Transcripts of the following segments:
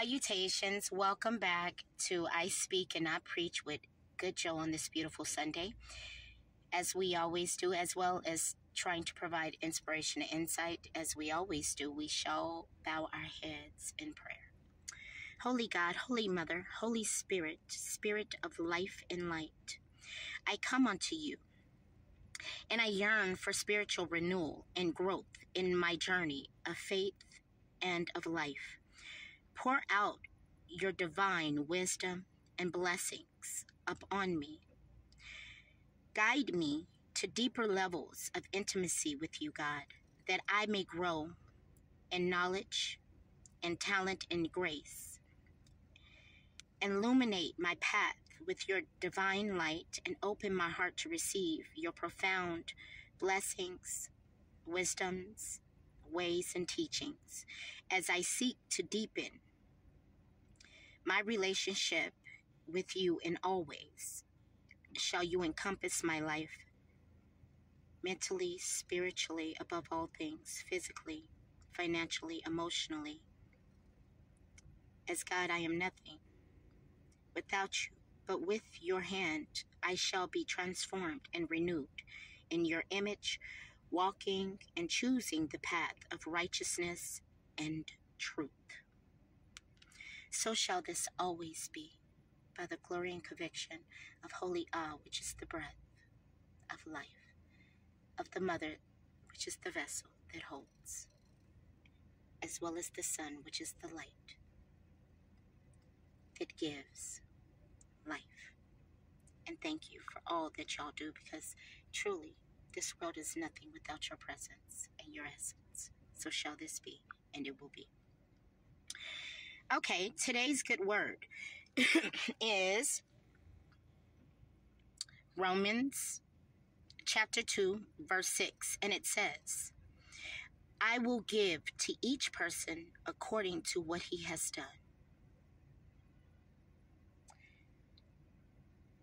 Salutations. Welcome back to I Speak and Not Preach with Good Joe on this beautiful Sunday. As we always do, as well as trying to provide inspiration and insight, as we always do, we shall bow our heads in prayer. Holy God, Holy Mother, Holy Spirit, Spirit of life and light, I come unto you, and I yearn for spiritual renewal and growth in my journey of faith and of life. Pour out your divine wisdom and blessings upon me. Guide me to deeper levels of intimacy with you, God, that I may grow in knowledge and talent and grace. Illuminate my path with your divine light and open my heart to receive your profound blessings, wisdoms, ways, and teachings as I seek to deepen my relationship with you in all ways. Shall you encompass my life mentally, spiritually, above all things, physically, financially, emotionally. As God, I am nothing without you, but with your hand I shall be transformed and renewed in your image, walking and choosing the path of righteousness and truth. So shall this always be, by the glory and conviction of Holy Ah, which is the breath of life, of the Mother, which is the vessel that holds, as well as the Sun, which is the light that gives life. And thank you for all that y'all do, because truly this world is nothing without your presence and your essence. So shall this be, and it will be. Okay, today's good word is Romans chapter 2, verse 6, and it says, I will give to each person according to what he has done.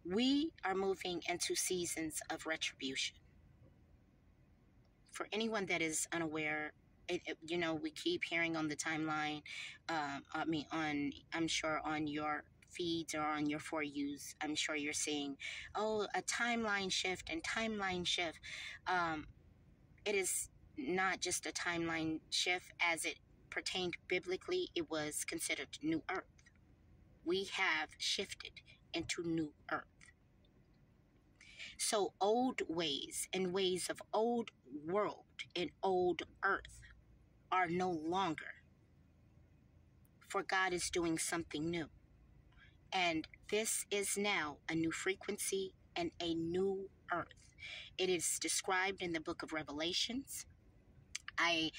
We are moving into seasons of retribution. For anyone that is unaware, we keep hearing on the timeline, I'm sure on your feeds or on your For Yous, I'm sure you're seeing, a timeline shift and timeline shift. It is not just a timeline shift as it pertained biblically. It was considered new earth. We have shifted into new earth. So old ways and ways of old world and old earth are no longer. For God is doing something new. And this is now a new frequency and a new earth. It is described in the book of Revelations. I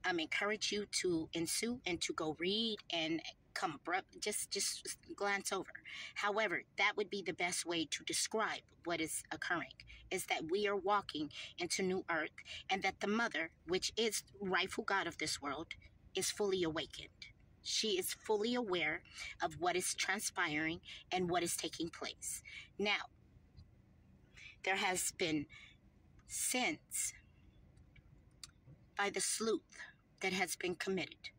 encourage you to ensue and to go read and come abrupt, just glance over. However, that would be the best way to describe what is occurring, is that we are walking into new earth, and that the Mother, which is rightful God of this world, is fully awakened. She is fully aware of what is transpiring and what is taking place. Now, there has been sins by the sleuth that has been committed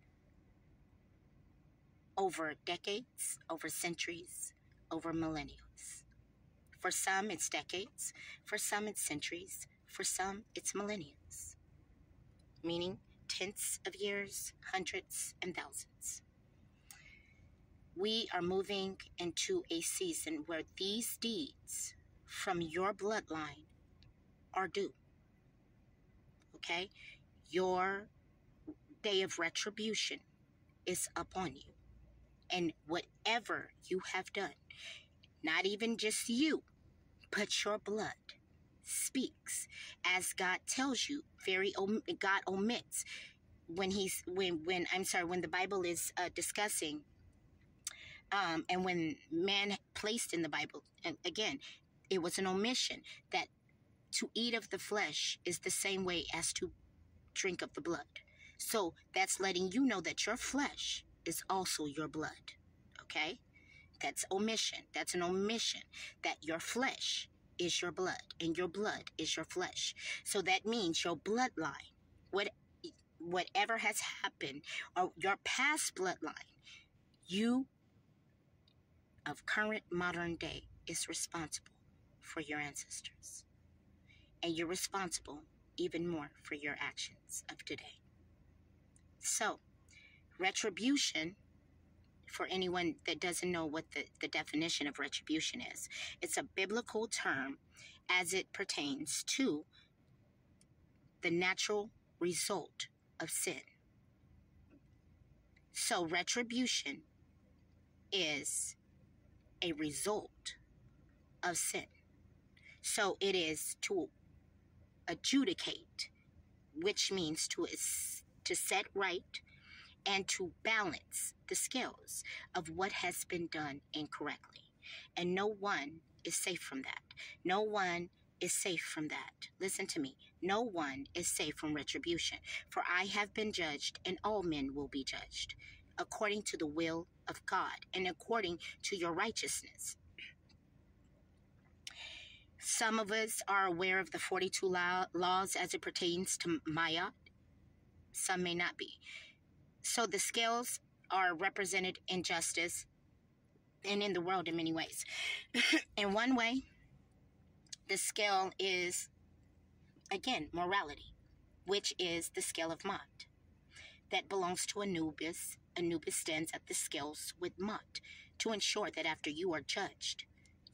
over decades, over centuries, over millennia. For some, it's decades. For some, it's centuries. For some, it's millennia. Meaning tenths of years, hundreds, and thousands. We are moving into a season where these deeds from your bloodline are due. Okay? Your day of retribution is upon you. And whatever you have done, not even just you, but your blood speaks, as God tells you. God omits when the Bible is discussing, and when man placed in the Bible, and again, it was an omission, that to eat of the flesh is the same way as to drink of the blood. So that's letting you know that your flesh is also your blood. Okay? That's omission. That's an omission, that your flesh is your blood and your blood is your flesh. So that means your bloodline, whatever has happened, or your past bloodline, You of current modern day is responsible for your ancestors. And you're responsible even more for your actions of today. So, retribution, for anyone that doesn't know what the definition of retribution is, it's a biblical term as it pertains to the natural result of sin. So, retribution is a result of sin. So, it is to adjudicate, which means to set right and to balance the scales of what has been done incorrectly. And no one is safe from that. No one is safe from that. Listen to me. No one is safe from retribution. For I have been judged, and all men will be judged, according to the will of God and according to your righteousness. Some of us are aware of the 42 laws as it pertains to Ma'at. Some may not be. So the scales are represented in justice and in the world in many ways. In one way, the scale is, again, morality, which is the scale of Ma'at that belongs to Anubis. Anubis stands at the scales with Ma'at to ensure that after you are judged,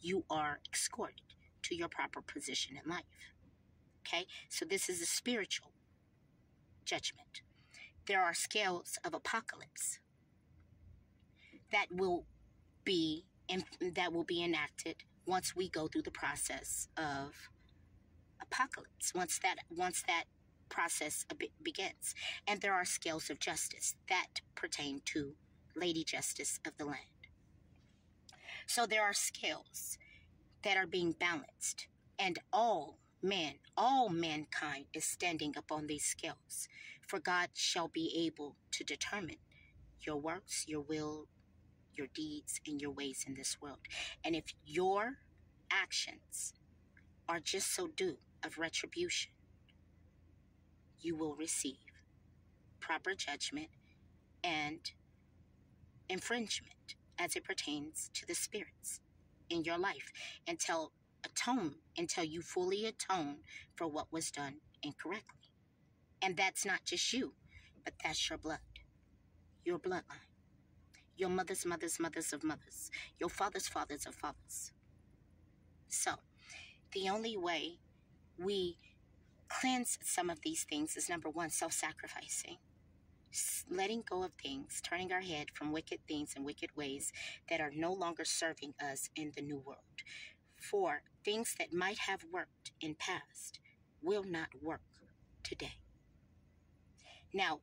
you are escorted to your proper position in life. Okay? So this is a spiritual judgment. There are scales of apocalypse that will be enacted once we go through the process of apocalypse, once that process begins. And there are scales of justice that pertain to Lady Justice of the land. So there are scales that are being balanced, and all mankind is standing upon these scales. For God shall be able to determine your works, your will, your deeds, and your ways in this world. And if your actions are just so due of retribution, you will receive proper judgment and infringement as it pertains to the spirits in your life until you fully atone for what was done incorrectly. And that's not just you, but that's your blood, your bloodline, your mother's mothers of mothers, your father's fathers of fathers. So the only way we cleanse some of these things is, number one, self-sacrificing, letting go of things, turning our head from wicked things and wicked ways that are no longer serving us in the new world. For things that might have worked in past will not work today. Now,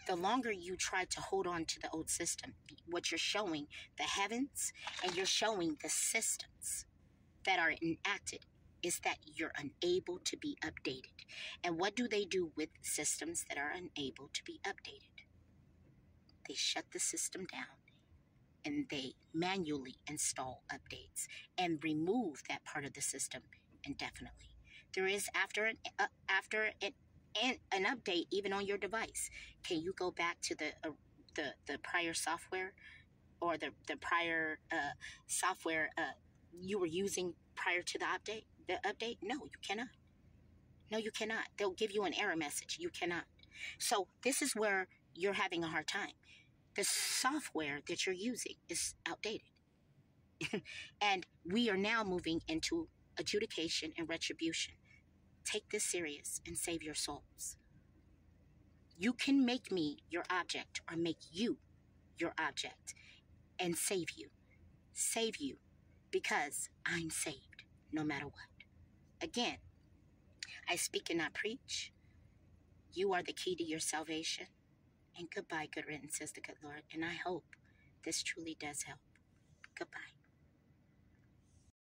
the longer you try to hold on to the old system, what you're showing the heavens and you're showing the systems that are enacted is that you're unable to be updated. And what do they do with systems that are unable to be updated? They shut the system down and they manually install updates and remove that part of the system indefinitely. There is after an update, even on your device, can you go back to the prior software or the prior software you were using prior to the update? No, you cannot. No, you cannot. They'll give you an error message. You cannot. So this is where you're having a hard time. The software that you're using is outdated. And we are now moving into adjudication and retribution. Take this serious and save your souls. You can make me your object or make you your object and save you. Save you because I'm saved no matter what. Again, I speak and not preach. You are the key to your salvation. And goodbye, good riddance, says the good Lord. And I hope this truly does help. Goodbye.